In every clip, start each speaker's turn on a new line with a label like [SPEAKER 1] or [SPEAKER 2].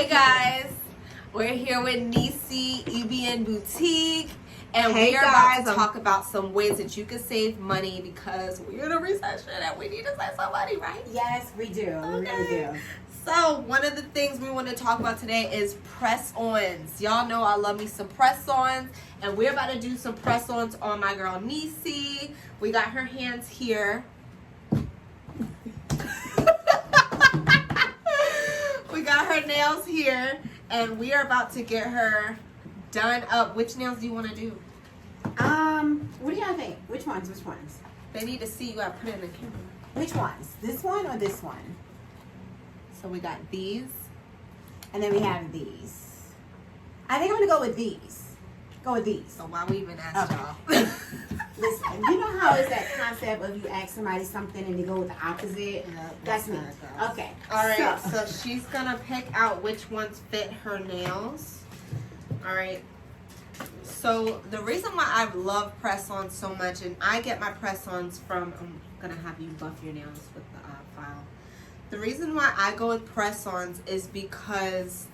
[SPEAKER 1] Hey guys, we're here with Nesse EBN Boutique, and we are about to talk about some ways that you can save money because we're in a recession and we need to save some money, right?
[SPEAKER 2] Yes, we do. Okay. We really do.
[SPEAKER 1] So one of the things we want to talk about today is press-ons. Y'all know I love me some press-ons, and we're about to do some press-ons on my girl Nesse. We got her hands here. We got her nails here, and we are about to get her done up. Which nails do you want to do?
[SPEAKER 2] What do y'all think? Which ones?
[SPEAKER 1] They need to see you. Gotta put it in the camera.
[SPEAKER 2] Which ones? This one or this one?
[SPEAKER 1] So we got these.
[SPEAKER 2] And then we have these. I think I'm gonna go with these. Go with these.
[SPEAKER 1] So why we even ask y'all?
[SPEAKER 2] Listen, you know how it's that concept of you ask somebody something and they go with the opposite? That's me. Okay.
[SPEAKER 1] All right. So she's gonna pick out which ones fit her nails. All right. So the reason why I love press-ons so much, and I get my press-ons from, I'm gonna have you buff your nails with the file. The reason why I go with press-ons is because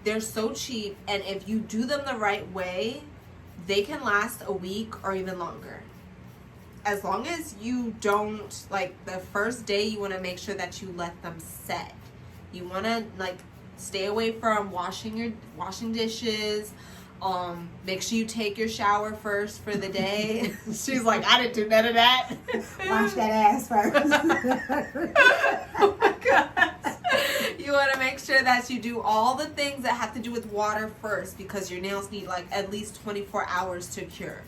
[SPEAKER 1] they're so cheap, and if you do them the right way, they can last a week or even longer. As long as you don't, like, the first day, you want to make sure that you let them set. You want to, like, stay away from washing dishes. Make sure you take your shower first for the day. She's like, I didn't do none of that.
[SPEAKER 2] Wash that ass first.
[SPEAKER 1] Oh my gosh. You want to make sure that you do all the things that have to do with water first, because your nails need like at least 24 hours to cure.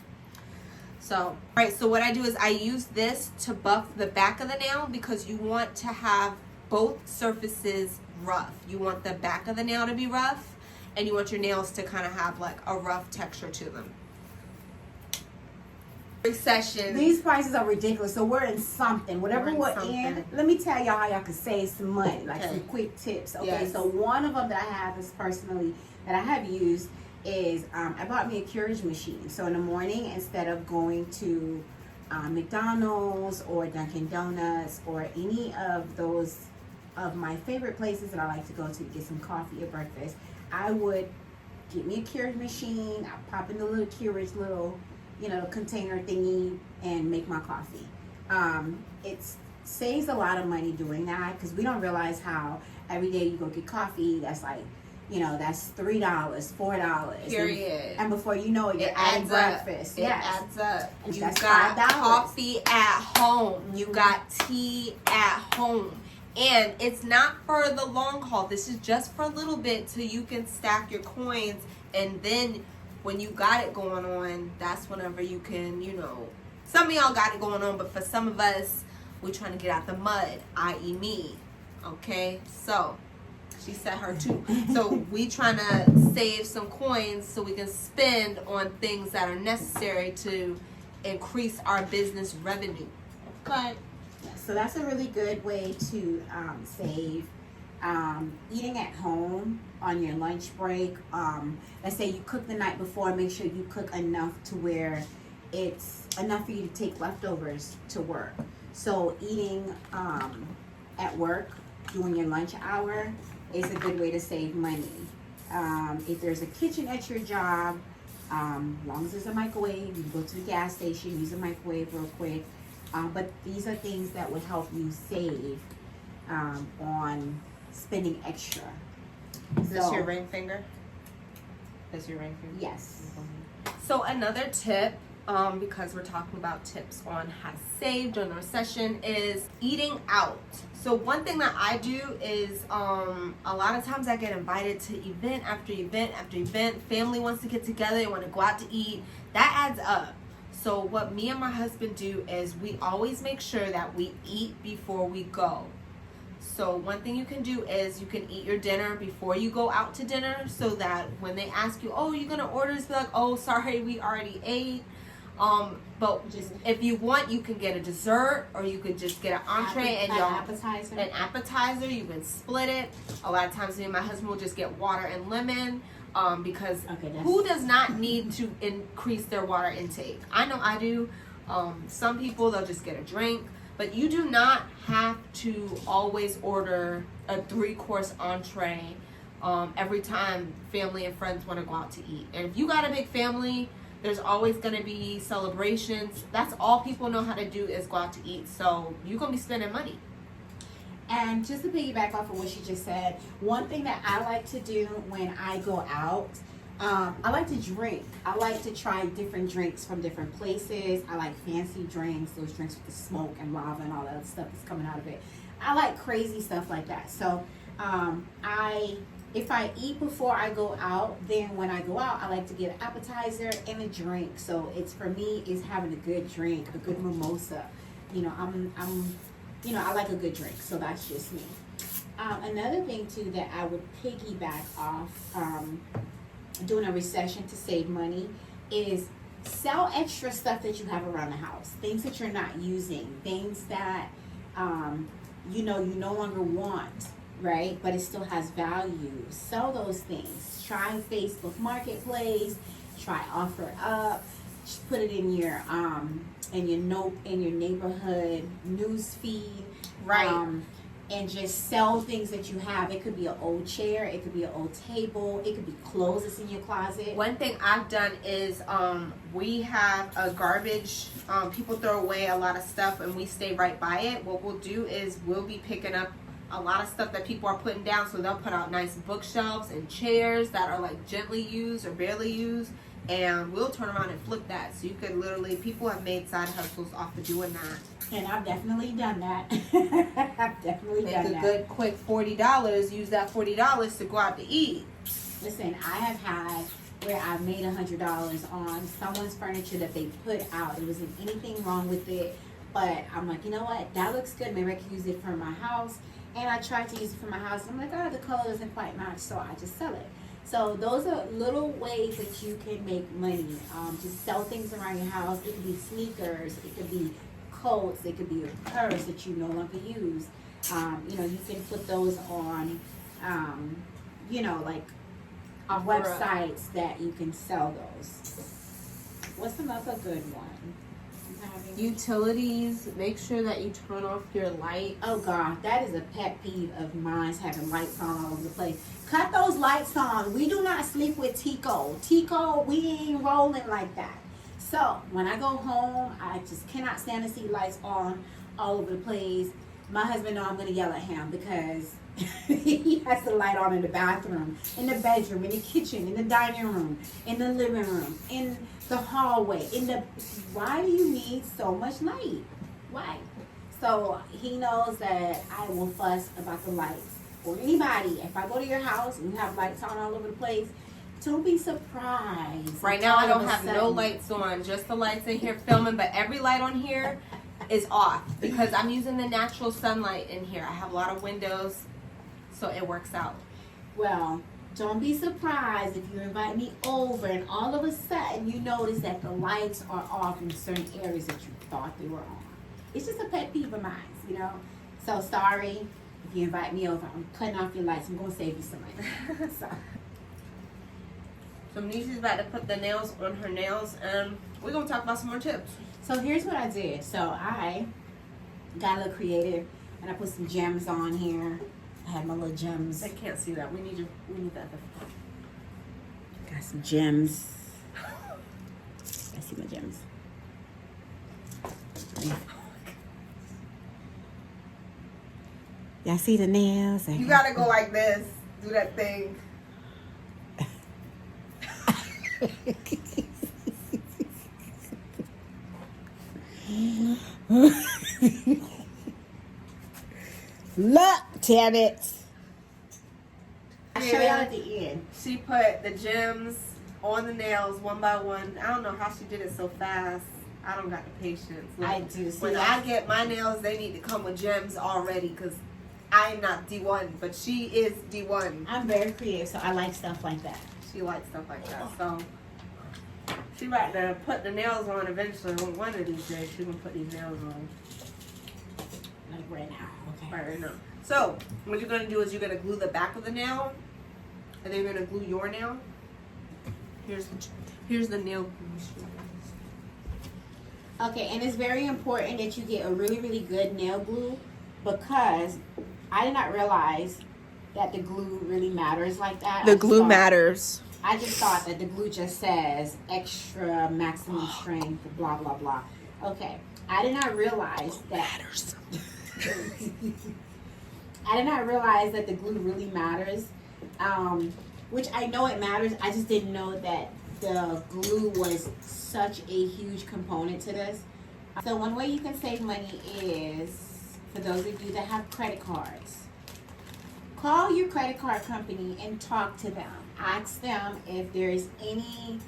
[SPEAKER 1] So, all right, so what I do is I use this to buff the back of the nail, because you want to have both surfaces rough. You want the back of the nail to be rough, and you want your nails to kind of have like a rough texture to them. Recession.
[SPEAKER 2] These prices are ridiculous, so we're in something. Whatever we're in, let me tell y'all how y'all can save some money, like some quick tips. Okay, yes. So one of them that I have is personally that I have used is I bought me a Keurig machine. So in the morning, instead of going to McDonald's or Dunkin' Donuts or any of those of my favorite places that I like to go to get some coffee or breakfast, I would get me a Keurig machine. I pop in the little Keurig little container thingy and make my coffee. It saves a lot of money doing that, because we don't realize how every day you go get coffee, that's like, that's $3, $4.
[SPEAKER 1] Period.
[SPEAKER 2] And before you know it, you're adding breakfast.
[SPEAKER 1] It adds up.
[SPEAKER 2] And
[SPEAKER 1] You
[SPEAKER 2] that's
[SPEAKER 1] got
[SPEAKER 2] $5.
[SPEAKER 1] coffee at home. You got tea at home. And it's not for the long haul. This is just for a little bit till you can stack your coins, and then when you got it going on, that's whenever you can, some of y'all got it going on, but for some of us, we're trying to get out the mud, i.e. me, okay? So, she said her too. So, we trying to save some coins so we can spend on things that are necessary to increase our business revenue, okay?
[SPEAKER 2] So, that's a really good way to save. Eating at home on your lunch break. Let's say you cook the night before, make sure you cook enough to where it's enough for you to take leftovers to work. So eating at work during your lunch hour is a good way to save money. If there's a kitchen at your job, as long as there's a microwave, you go to the gas station, use a microwave real quick. But these are things that would help you save on spending extra.
[SPEAKER 1] Is this your ring finger? That's your ring finger?
[SPEAKER 2] Yes.
[SPEAKER 1] So another tip, because we're talking about tips on how to save during the recession, is eating out. So one thing that I do is a lot of times I get invited to event after event after event. Family wants to get together, they want to go out to eat. That adds up. So what me and my husband do is we always make sure that we eat before we go. So one thing you can do is you can eat your dinner before you go out to dinner, so that when they ask you, oh, you're going to order this, be like, oh, sorry, we already ate. But if you want, you can get a dessert, or you could just get an entree and an appetizer. You can split it. A lot of times me and my husband will just get water and lemon. Because who does not need to increase their water intake? I know I do. Some people, they'll just get a drink. But you do not have to always order a 3-course entree every time family and friends want to go out to eat. And if you got a big family, there's always going to be celebrations. That's all people know how to do is go out to eat. So you're going to be spending money.
[SPEAKER 2] And just to piggyback off of what she just said, one thing that I like to do when I go out, I like to drink. I like to try different drinks from different places. I like fancy drinks, those drinks with the smoke and lava and all that other stuff that's coming out of it. I like crazy stuff like that. So if I eat before I go out, then when I go out, I like to get an appetizer and a drink. So it's, for me, is having a good drink, a good mimosa. You know, I like a good drink, so that's just me. Another thing too that I would piggyback off during a recession to save money is sell extra stuff that you have around the house, things that you're not using, things that you know you no longer want, right? But it still has value. Sell those things. Try Facebook Marketplace. Try OfferUp. Just put it in your neighborhood news feed,
[SPEAKER 1] right?
[SPEAKER 2] And just sell things that you have. It could be an old chair, it could be an old table, it could be clothes that's in your closet.
[SPEAKER 1] One thing I've done is we have a garbage. People throw away a lot of stuff, and we stay right by it. What we'll do is we'll be picking up a lot of stuff that people are putting down, so they'll put out nice bookshelves and chairs that are like gently used or barely used, and we'll turn around and flip that. So you could literally, people have made side hustles off of doing that.
[SPEAKER 2] And I've definitely done that. I've definitely done that.
[SPEAKER 1] Make a good quick $40. Use that $40 to go out to eat.
[SPEAKER 2] Listen, I have had where I made $100 on someone's furniture that they put out. There wasn't anything wrong with it, but I'm like, you know what? That looks good. Maybe I can use it for my house. And I tried to use it for my house. I'm like, oh, the color doesn't quite match, so I just sell it. So those are little ways that you can make money. Just sell things around your house. It could be sneakers. It could be coats. It could be a purse that you no longer use. You know, you can put those on, you know, like on websites that you can sell those. What's another good one?
[SPEAKER 1] Utilities. Make sure that you turn off your light.
[SPEAKER 2] Oh God, that is a pet peeve of mine, having lights on all over the place. Cut those lights on. We do not sleep with Tico. Tico, we ain't rolling like that. So when I go home, I just cannot stand to see lights on all over the place. My husband know I'm gonna yell at him because he has the light on in the bathroom, in the bedroom, in the kitchen, in the dining room, in the living room, in the hallway, why do you need so much light? Why? So he knows that I will fuss about the lights. Or anybody, if I go to your house and you have lights on all over the place, don't be surprised.
[SPEAKER 1] Right now I don't have no lights on, just the lights in here filming, but every light on here is off because I'm using the natural sunlight in here. I have a lot of windows, so it works out.
[SPEAKER 2] Well, don't be surprised if you invite me over and all of a sudden you notice that the lights are off in certain areas that you thought they were on. It's just a pet peeve of mine, you know. So sorry if you invite me over. I'm cutting off your lights. I'm going to save you some money.
[SPEAKER 1] So Nisha's about to put the nails on her nails, and we're going to talk about some more tips.
[SPEAKER 2] So here's what I did. So I got a little creative, and I put some gems on here. I had my little gems.
[SPEAKER 1] I can't see that. We need that.
[SPEAKER 2] Got some gems. I see my gems. Y'all see the nails?
[SPEAKER 1] You gotta go like this. Do that thing.
[SPEAKER 2] Look, damn it. I'll show y'all at the end.
[SPEAKER 1] She put the gems on the nails one by one. I don't know how she did it so fast. I don't got the patience. Look,
[SPEAKER 2] I do.
[SPEAKER 1] When I get my nails, they need to come with gems already because I am not D1, but she is D1.
[SPEAKER 2] I'm very creative, so I like stuff like that.
[SPEAKER 1] She likes stuff like that. So she about to put the nails on eventually. One of these days, she's going to put these nails on.
[SPEAKER 2] Like right now. Okay.
[SPEAKER 1] Right now. So what you're going to do is you're going to glue the back of the nail, and then you're going to glue your nail. Here's the nail glue.
[SPEAKER 2] Okay, and it's very important that you get a really, really good nail glue because I did not realize that the glue really matters like that.
[SPEAKER 1] The glue matters.
[SPEAKER 2] I just thought that the glue just says extra maximum strength, blah, blah, blah. Okay. I did not realize that. Matters. I did not realize that the glue really matters. Which I know it matters. I just didn't know that the glue was such a huge component to this. So one way you can save money is, for those of you that have credit cards, call your credit card company and talk to them. Ask them if there's any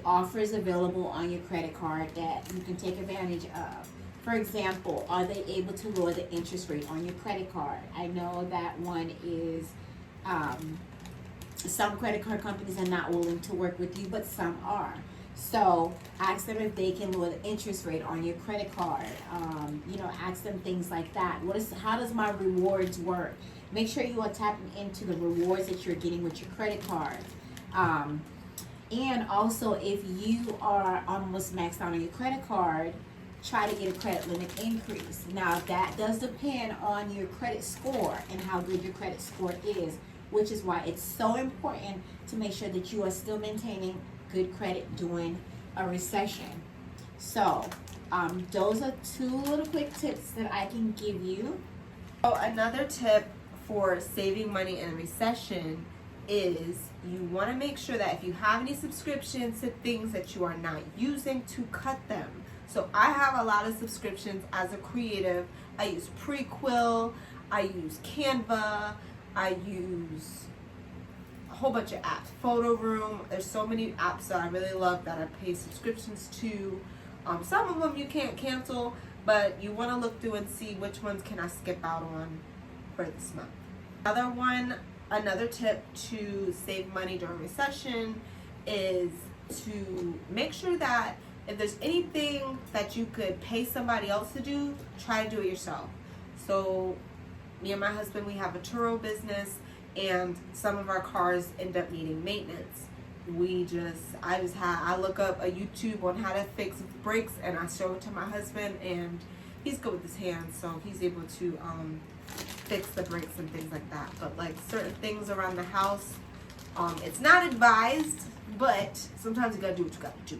[SPEAKER 2] offers available on your credit card that you can take advantage of. For example, are they able to lower the interest rate on your credit card? I know that one is, some credit card companies are not willing to work with you, but some are. So ask them if they can lower the interest rate on your credit card. Ask them things like that. How does my rewards work? Make sure you are tapping into the rewards that you're getting with your credit card. And also, if you are almost maxed out on your credit card, try to get a credit limit increase. Now, that does depend on your credit score and how good your credit score is, which is why it's so important to make sure that you are still maintaining good credit during a recession. So, those are 2 little quick tips that I can give you.
[SPEAKER 1] So another tip for saving money in a recession is you want to make sure that if you have any subscriptions to things that you are not using, to cut them. So I have a lot of subscriptions as a creative. I use Prequel, I use Canva, I use a whole bunch of apps. Photo Room. There's so many apps that I really love that I pay subscriptions to. Some of them you can't cancel, but you want to look through and see which ones can I skip out on for this month. Another tip to save money during recession is to make sure that if there's anything that you could pay somebody else to do, try to do it yourself. So me and my husband, we have a Turo business, and some of our cars end up needing maintenance. I look up a YouTube on how to fix brakes, and I show it to my husband, and he's good with his hands, so he's able to fix the brakes and things like that. But like certain things around the house, it's not advised, but sometimes you gotta do what you gotta do.